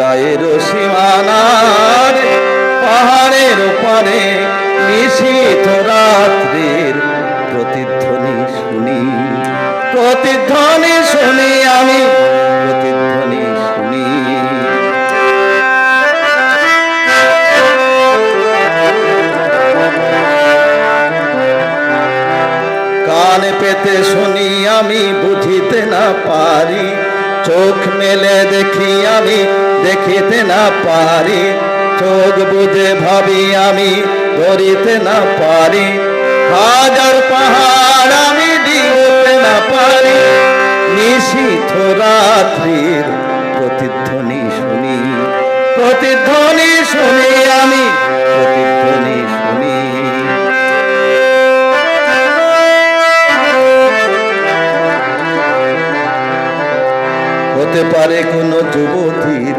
গায়ের সীমানার পাহাড়ের ওপারে নিশীথ রাত্রির প্রতিধ্বনি শুনি, প্রতিধ্বনি শুনি আমি, প্রতিধ্বনি শুনি। কান পেতে শুনি আমি, বুঝিতে না পারি, চোখ মেলে দেখি আমি, দেখিতে না পারি, চোখ বুঝে ভাবি আমি, ধরিতে না পারি, হাজার পাহাড় আমি ডিঙতে না পারি, নিশীথ রাত্রির প্রতিধ্বনি শুনি, প্রতিধ্বনি শুনি আমি, প্রতিধ্বনি শুনি। হতে পারে কোন যুবতীর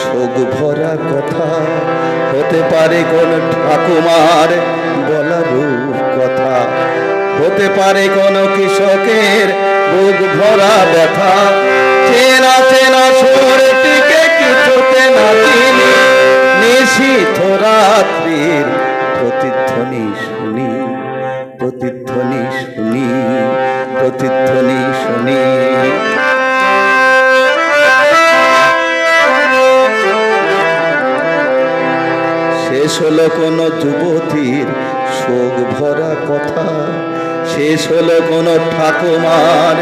শোক ভরা কথা, হতে পারে কোন ঠাকুমার বলা রূপ কথা, হতে পারে কোন কৃষকের বুক ভরা ব্যথা, চেনা চেনা সুরটিকে কিছুতে না চিনি, নিশীথ রাত্রির প্রতিধ্বনি শুনি, প্রতিধ্বনি শুনি, প্রতিধ্বনি শুনি। শেষ হলো কোন যুবতীর শোক ভরা কথা, শেষ হলো কোন ঠাকুমার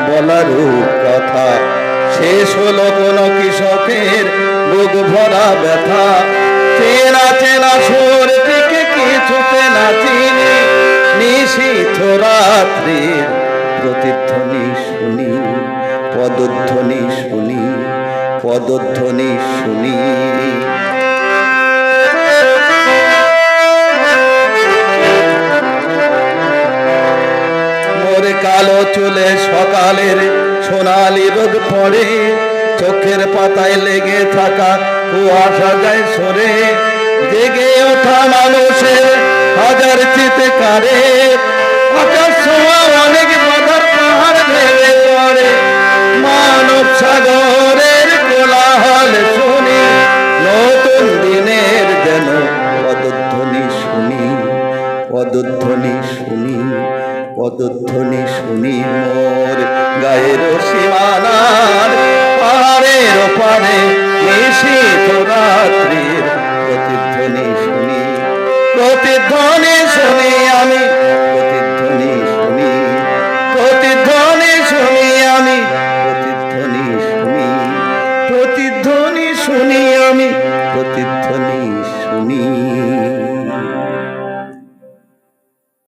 বলা রূপ কথা, শেষ হলো কোন কৃষকের বুক ভরা ব্যথা, চেনা চেনা সুরটিকে কিছুতে না চিনি, নিশীথ রাত্রির প্রতিধ্বনি শুনি, পদধ্বনি শুনি, পদধ্বনি শুনি। কালো চুলে সকালের সোনালি রোদ পড়ে, চোখের পাতায় লেগে থাকা কুয়াশা যায় সরে, জেগে ওঠা মানুষের হাজার চিৎকারে, আকাশ ছোঁয়া অনেক বাধার পাহাড় ভেঙে পড়ে, মানব সাগরের কোলাহল শুনি, নতুন দিনের যেন পদধ্বনি শুনি, পদধ্বনি শুনি, পদধ্বনি শুনি। মোর গায়ের সীমানার পাহাড়ের ওপারে নিশীথ রাত্রির প্রতিধ্বনি শুনি, প্রতিধ্বনি শুনি আমি, প্রতিধ্বনি শুনি, প্রতিধ্বনি শুনি আমি, প্রতিধ্বনি শুনি, প্রতিধ্বনি শুনি।